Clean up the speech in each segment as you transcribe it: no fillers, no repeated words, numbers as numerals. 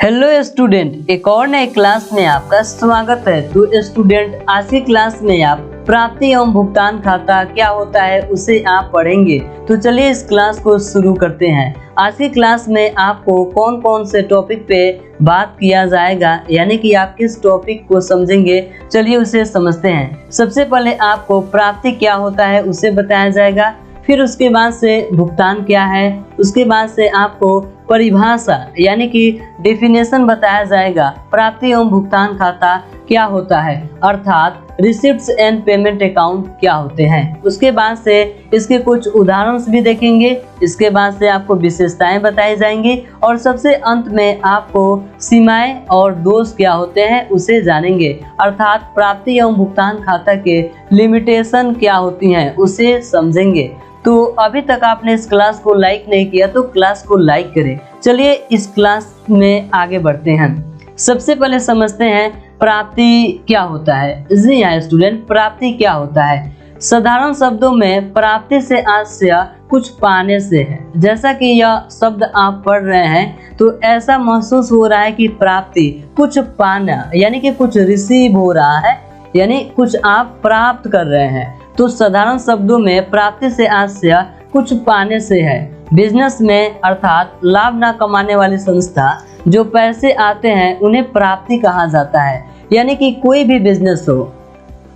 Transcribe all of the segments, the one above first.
Hello student, एक और नए क्लास में आपका स्वागत है। तो स्टूडेंट, आज की क्लास में आप प्राप्ति एवं भुगतान खाता क्या होता है उसे आप पढ़ेंगे। तो चलिए इस क्लास को शुरू करते हैं। आज की क्लास में आपको कौन कौन से टॉपिक पे बात किया जाएगा, यानी कि आप किस टॉपिक को समझेंगे, चलिए उसे समझते हैं। सबसे पहले आपको प्राप्ति क्या होता है उसे बताया जाएगा, फिर उसके बाद से भुगतान क्या है, उसके बाद से आपको परिभाषा यानी कि डेफिनेशन बताया जाएगा। प्राप्ति एवं भुगतान खाता क्या होता है, अर्थात रिसिप्ट्स एंड पेमेंट अकाउंट क्या होते हैं। उसके बाद से इसके कुछ उदाहरण भी देखेंगे, इसके बाद से आपको विशेषताएं बताई जाएंगी और सबसे अंत में आपको सीमाएं और दोष क्या होते हैं उसे जानेंगे, अर्थात प्राप्ति एवं भुगतान खाता के लिमिटेशन क्या होती हैं उसे समझेंगे। तो अभी तक आपने इस क्लास को लाइक नहीं किया तो क्लास को लाइक करें। चलिए इस क्लास में आगे बढ़ते हैं। सबसे पहले समझते हैं प्राप्ति क्या होता है। जी हाँ स्टूडेंट, प्राप्ति क्या होता है? साधारण शब्दों में प्राप्ति से आशय कुछ पाने से है। जैसा कि यह शब्द आप पढ़ रहे हैं तो ऐसा महसूस हो रहा है कि प्राप्ति कुछ पाना यानी कि कुछ रिसीव हो रहा है, यानी कुछ आप प्राप्त कर रहे हैं। तो साधारण शब्दों में प्राप्ति से आशय कुछ पाने से है। बिजनेस में अर्थात लाभ न कमाने वाली संस्था जो पैसे आते हैं उन्हें प्राप्ति कहा जाता है। यानी कि कोई भी बिजनेस हो,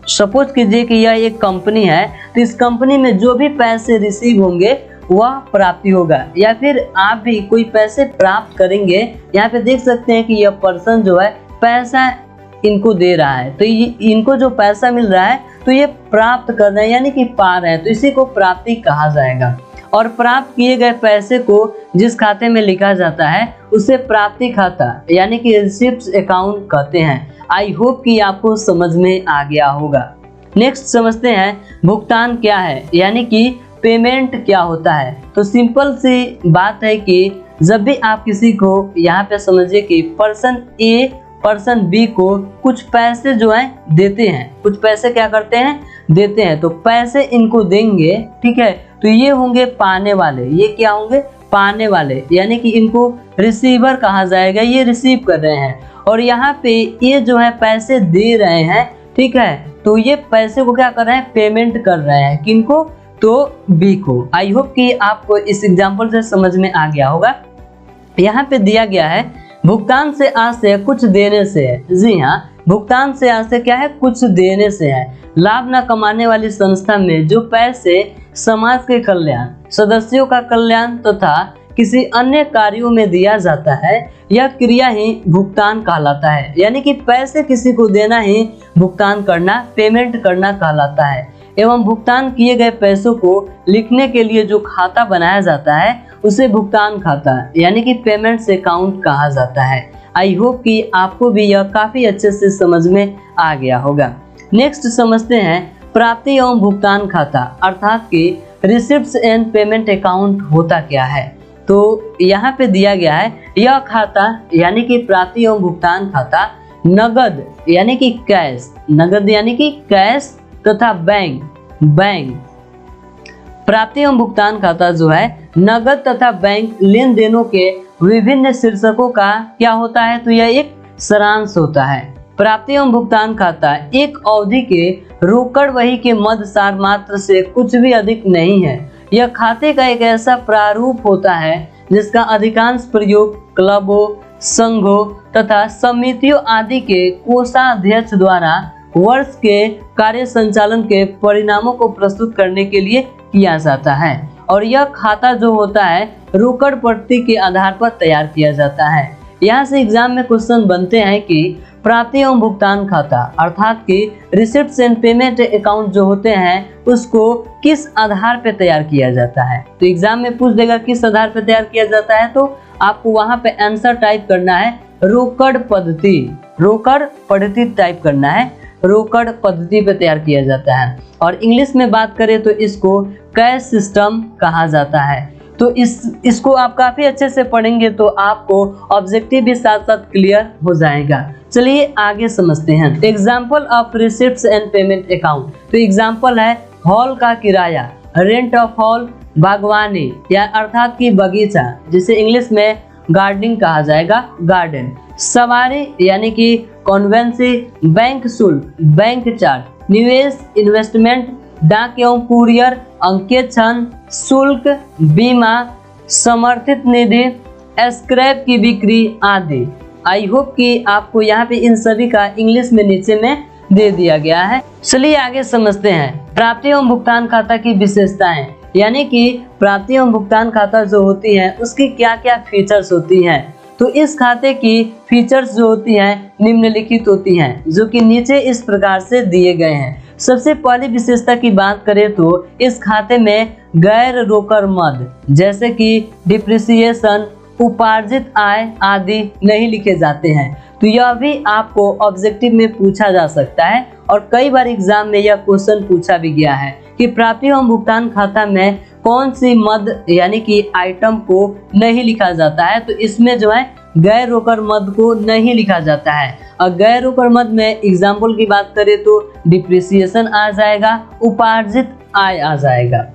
सपोज कीजिए कि यह एक कंपनी है, तो इस कंपनी में जो भी पैसे रिसीव होंगे वह प्राप्ति होगा, या फिर आप भी कोई पैसे प्राप्त करेंगे। यहाँ पे देख सकते हैं कि यह पर्सन जो है पैसा इनको दे रहा है, तो इनको जो पैसा मिल रहा है तो ये प्राप्त कर रहे हैं यानी कि पा रहे हैं, तो इसी को प्राप्ति कहा जाएगा। और प्राप्त किए गए पैसे को जिस खाते में लिखा जाता है उसे प्राप्ति खाता यानी कि रिसिप्ट्स अकाउंट कहते हैं। आई होप कि आपको समझ में आ गया होगा। नेक्स्ट समझते हैं भुगतान क्या है, यानी कि पेमेंट क्या होता है। तो सिंपल सी बात है कि जब भी आप किसी को, यहाँ पे समझिए कि पर्सन ए पर्सन बी को कुछ पैसे जो है देते हैं, कुछ पैसे क्या करते हैं, देते हैं, तो पैसे इनको देंगे, ठीक है, तो ये होंगे पाने वाले। ये क्या होंगे, पाने वाले, यानी कि इनको रिसीवर कहा जाएगा, ये रिसीव कर रहे हैं। और यहाँ पे ये जो है पैसे दे रहे हैं, ठीक है, तो ये पैसे को क्या कर रहे हैं, पेमेंट कर रहे हैं, किनको, तो बी को। आई होप कि आपको इस एग्जाम्पल से समझ में आ गया होगा। यहाँ पे दिया गया है भुगतान से आशय कुछ देने से है। जी हाँ, भुगतान से आशय क्या है, कुछ देने से है। लाभ न कमाने वाली संस्था में जो पैसे समाज के कल्याण, सदस्यों का कल्याण तथा किसी अन्य कार्यों में दिया जाता है, यह क्रिया ही भुगतान कहलाता है। यानी कि पैसे किसी को देना ही भुगतान करना, पेमेंट करना कहलाता है। एवं भुगतान किए गए पैसों को लिखने के लिए जो खाता बनाया जाता है उसे भुगतान खाता यानी कि पेमेंट्स अकाउंट कहा जाता है। आई होप कि आपको भी यह काफी अच्छे से समझ में आ गया होगा। नेक्स्ट समझते हैं प्राप्ति एवं भुगतान खाता, अर्थात कि रिसिप्ट्स एंड पेमेंट अकाउंट होता क्या है। तो यहाँ पे दिया गया है यह खाता यानी कि प्राप्ति एवं भुगतान खाता नगद यानी कि कैश, नगद यानी कि कैश तथा बैंक प्राप्ति एवं भुगतान खाता जो है नगद तथा बैंक लेन देनों के विभिन्न शीर्षकों का क्या होता है, तो यह एक सारांश होता है। प्राप्ति एवं भुगतान खाता एक अवधि के रोकड़ वही के मद सार मात्र से कुछ भी अधिक नहीं है। यह खाते का एक ऐसा प्रारूप होता है जिसका अधिकांश प्रयोग क्लबों, संघों तथा समितियों आदि के कोषाध्यक्ष द्वारा वर्ष के कार्य संचालन के परिणामों को प्रस्तुत करने के लिए किया जाता है। और यह खाता जो होता है रोकड़ प्रति के आधार पर तैयार किया जाता है। यहाँ से एग्जाम में क्वेश्चन बनते हैं कि प्राप्ति एवं भुगतान खाता अर्थात कि रिसिप्ट्स एंड पेमेंट अकाउंट जो होते हैं उसको किस आधार पर तैयार किया जाता है। तो एग्जाम में पूछ देगा किस आधार पर तैयार किया जाता है, तो आपको वहां पे आंसर टाइप करना है रोकड़ पद्धति, रोकड़ पद्धति टाइप करना है, रोकड़ पद्धति पे तैयार किया जाता है। और इंग्लिश में बात करें तो इसको कैश सिस्टम कहा जाता है। तो इसको आप काफी अच्छे से पढ़ेंगे तो आपको ऑब्जेक्टिव भी साथ साथ क्लियर हो जाएगा। चलिए आगे समझते हैं। Example of receipts and payment account. तो एग्जाम्पल है हॉल का किराया, रेंट ऑफ हॉल, बागवानी या अर्थात की बगीचा, जिसे इंग्लिश में गार्डनिंग कहा जाएगा, गार्डन। सवारी यानी कि कॉन्वेंसी, बैंक शुल्क, बैंक चार्ज, निवेश इन्वेस्टमेंट, डाक एवं कुरियर, अंकेक्षण शुल्क, बीमा, समर्थित निधि, स्क्रैप की बिक्री आदि। आई होप कि आपको यहाँ पे इन सभी का इंग्लिश में नीचे में दे दिया गया है। चलिए आगे समझते हैं प्राप्ति एवं भुगतान खाता की विशेषताएं, यानी कि प्राप्ति एवं भुगतान खाता जो होती है उसकी क्या क्या फीचर्स होती हैं। तो इस खाते की फीचर्स जो होती हैं निम्नलिखित होती हैं, जो कि नीचे इस प्रकार से दिए गए हैं। सबसे पहली विशेषता की बात करें तो इस खाते में गैर रोकड़ मद जैसे कि डिप्रिसिएशन, उपार्जित आय आदि नहीं लिखे जाते हैं। तो यह भी आपको ऑब्जेक्टिव में पूछा जा सकता है और कई बार एग्जाम में यह क्वेश्चन पूछा भी गया है कि प्राप्ति एवं भुगतान खाता में कौन सी मद यानी कि आइटम को नहीं लिखा जाता है। तो इसमें जो है गैर रोकड़ मद को नहीं लिखा जाता है। और गैर रोकड़ मद में एग्जाम्पल की बात करें तो डिप्रिसिएशन आ जाएगा, उपार्जित आय आ जाएगा।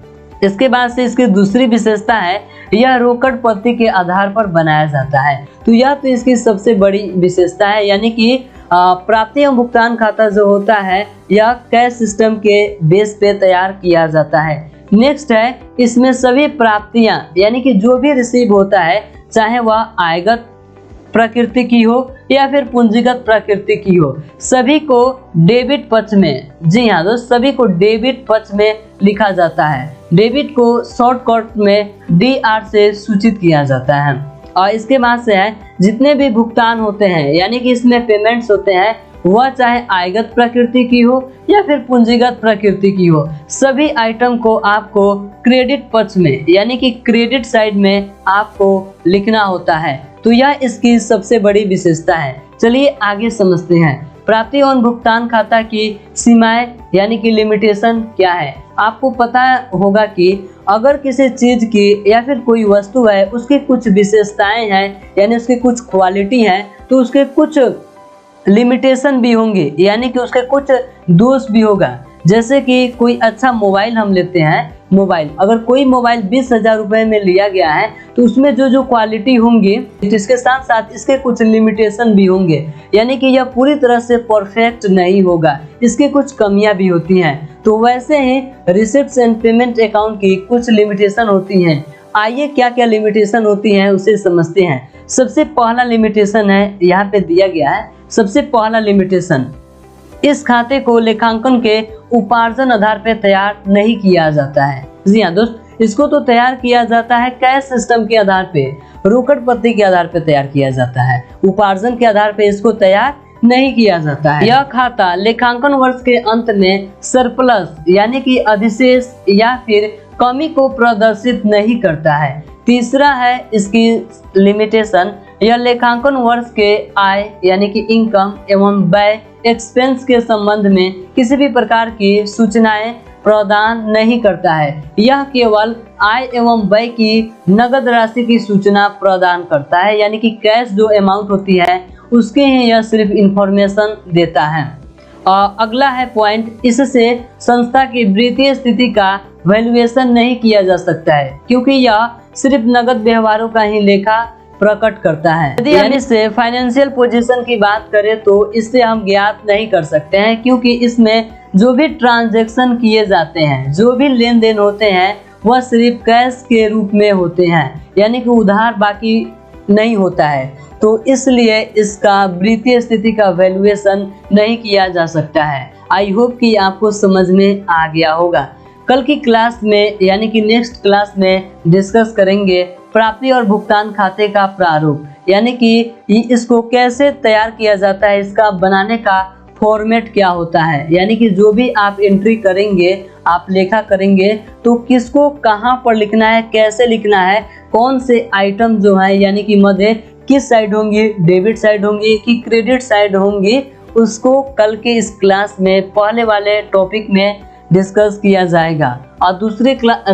इसके बाद से इसकी दूसरी विशेषता है यह रोकड़ पत्ती के आधार पर बनाया जाता है। तो यह तो इसकी सबसे बड़ी विशेषता है, यानी कि प्राप्ति एवं भुगतान खाता जो होता है यह कैश सिस्टम के बेस पे तैयार किया जाता है। नेक्स्ट है इसमें सभी प्राप्तियां यानी कि जो भी रिसीव होता है चाहे वह आयगत प्रकृति की हो या फिर पूंजीगत प्रकृति की हो, सभी को डेबिट पक्ष में, जी हाँ दोस्त, सभी को डेबिट पक्ष में लिखा जाता है। डेबिट को शॉर्टकट में DR से सूचित किया जाता है। और इसके बाद से है जितने भी भुगतान होते हैं यानी कि इसमें पेमेंट्स होते हैं वह चाहे आयगत प्रकृति की हो या फिर पूंजीगत प्रकृति की हो, सभी आइटम को आपको क्रेडिट पक्ष में यानी कि क्रेडिट साइड में आपको लिखना होता है। तो यह इसकी सबसे बड़ी विशेषता है। चलिए आगे समझते हैं प्राप्ति एवं भुगतान खाता की सीमाएं यानी कि लिमिटेशन क्या है। आपको पता होगा कि अगर किसी चीज की या फिर कोई वस्तु है उसकी कुछ विशेषताएं हैं यानी उसकी कुछ क्वालिटी है तो उसके कुछ लिमिटेशन भी होंगे यानी कि उसके कुछ दोष भी होगा। जैसे कि कोई अच्छा मोबाइल हम लेते हैं, मोबाइल अगर कोई मोबाइल 20,000 रुपए में लिया गया है तो उसमें जो क्वालिटी होंगी इसके साथ साथ इसके कुछ लिमिटेशन भी होंगे, यानी कि यह पूरी तरह से परफेक्ट नहीं होगा, इसकी कुछ कमियां भी होती हैं। तो वैसे ही रिसिप्ट्स एंड पेमेंट अकाउंट की कुछ लिमिटेशन होती हैं। आइए क्या क्या लिमिटेशन होती हैं उसे समझते हैं। सबसे पहला लिमिटेशन है यहाँ पे दिया गया है। सबसे पहला लिमिटेशन, इस खाते को लेखांकन के उपार्जन आधार पर तैयार नहीं किया जाता है। जी हाँ दोस्त, इसको तो तैयार किया जाता है कैश सिस्टम के आधार पे, रोकड़ पत्ती के आधार पे तैयार किया जाता है। उपार्जन के आधार पे इसको तैयार नहीं किया जाता है। यह खाता लेखांकन वर्ष के अंत में सरप्लस यानी कि अधिशेष या फिर कमी को प्रदर्शित नहीं करता है। तीसरा है इसकी लिमिटेशन, यह लेखांकन वर्ष के आय यानी कि इनकम एवं व्यय एक्सपेंस के संबंध में किसी भी प्रकार की सूचनाएं प्रदान नहीं करता है। यह केवल आय एवं व्यय की नगद राशि की सूचना प्रदान करता है, यानी कि कैश जो अमाउंट होती है उसके ही यह सिर्फ इंफॉर्मेशन देता है। और अगला है पॉइंट, इससे संस्था की वित्तीय स्थिति का वैल्यूएशन नहीं किया जा सकता है क्योंकि यह सिर्फ नगद व्यवहारों का ही लेखा प्रकट करता है। यदि हम इससे फाइनेंशियल पोजीशन की बात करें तो इससे हम ज्ञात नहीं कर सकते हैं क्योंकि इसमें जो भी ट्रांजैक्शन किए जाते हैं, जो भी लेन देन होते हैं वह सिर्फ कैश के रूप में होते हैं, यानी कि उधार बाकी नहीं होता है। तो इसलिए इसका वित्तीय स्थिति का वैल्यूएशन नहीं किया जा सकता है। आई होप कि आपको समझ में आ गया होगा। कल की क्लास में यानी कि नेक्स्ट क्लास में डिस्कस करेंगे प्राप्ति और भुगतान खाते का प्रारूप, यानी कि इसको कैसे तैयार किया जाता है, इसका बनाने का फॉर्मेट क्या होता है, यानी कि जो भी आप एंट्री करेंगे, आप लेखा करेंगे तो किसको कहाँ पर लिखना है, कैसे लिखना है, कौन से आइटम जो है यानी कि मदे किस साइड होंगी, डेबिट साइड होंगी कि क्रेडिट साइड होंगी, उसको कल के इस क्लास में पहले वाले टॉपिक में डिस्कस किया जाएगा। और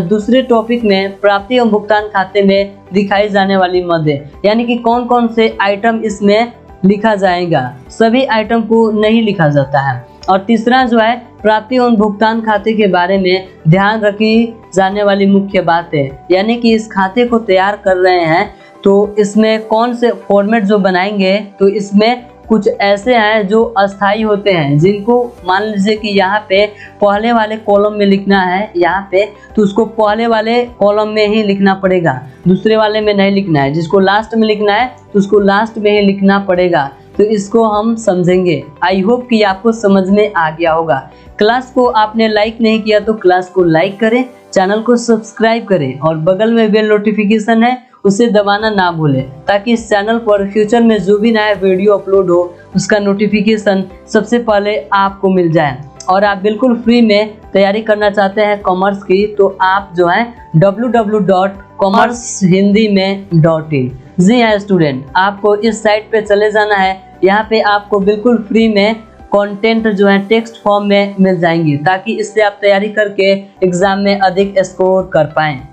दूसरे टॉपिक में प्राप्ति एवं भुगतान खाते में दिखाई जाने वाली मदें, यानी कि कौन कौन से आइटम इसमें लिखा जाएगा, सभी आइटम को नहीं लिखा जाता है। और तीसरा जो है प्राप्ति एवं भुगतान खाते के बारे में ध्यान रखी जाने वाली मुख्य बातें, यानी कि इस खाते को तैयार कर रहे हैं तो इसमें कौन से फॉर्मेट जो बनाएंगे, तो इसमें कुछ ऐसे हैं जो अस्थाई होते हैं, जिनको मान लीजिए कि यहाँ पे पहले वाले कॉलम में लिखना है यहाँ पे, तो उसको पहले वाले कॉलम में ही लिखना पड़ेगा, दूसरे वाले में नहीं लिखना है। जिसको लास्ट में लिखना है तो उसको लास्ट में ही लिखना पड़ेगा। तो इसको हम समझेंगे। आई होप कि आपको समझ में आ गया होगा। क्लास को आपने लाइक नहीं किया तो क्लास को लाइक करें, चैनल को सब्सक्राइब करें और बगल में बेल नोटिफिकेशन है उसे दबाना ना भूलें, ताकि इस चैनल पर फ्यूचर में जो भी नया वीडियो अपलोड हो उसका नोटिफिकेशन सबसे पहले आपको मिल जाए। और आप बिल्कुल फ्री में तैयारी करना चाहते हैं कॉमर्स की, तो आप जो है www.commercehindimein.in। जी हाँ स्टूडेंट, आपको इस साइट पे चले जाना है। यहाँ पे आपको बिल्कुल फ्री में कंटेंट जो है टेक्स्ट फॉर्म में मिल जाएंगी, ताकि इससे आप तैयारी करके एग्जाम में अधिक स्कोर कर पाएं।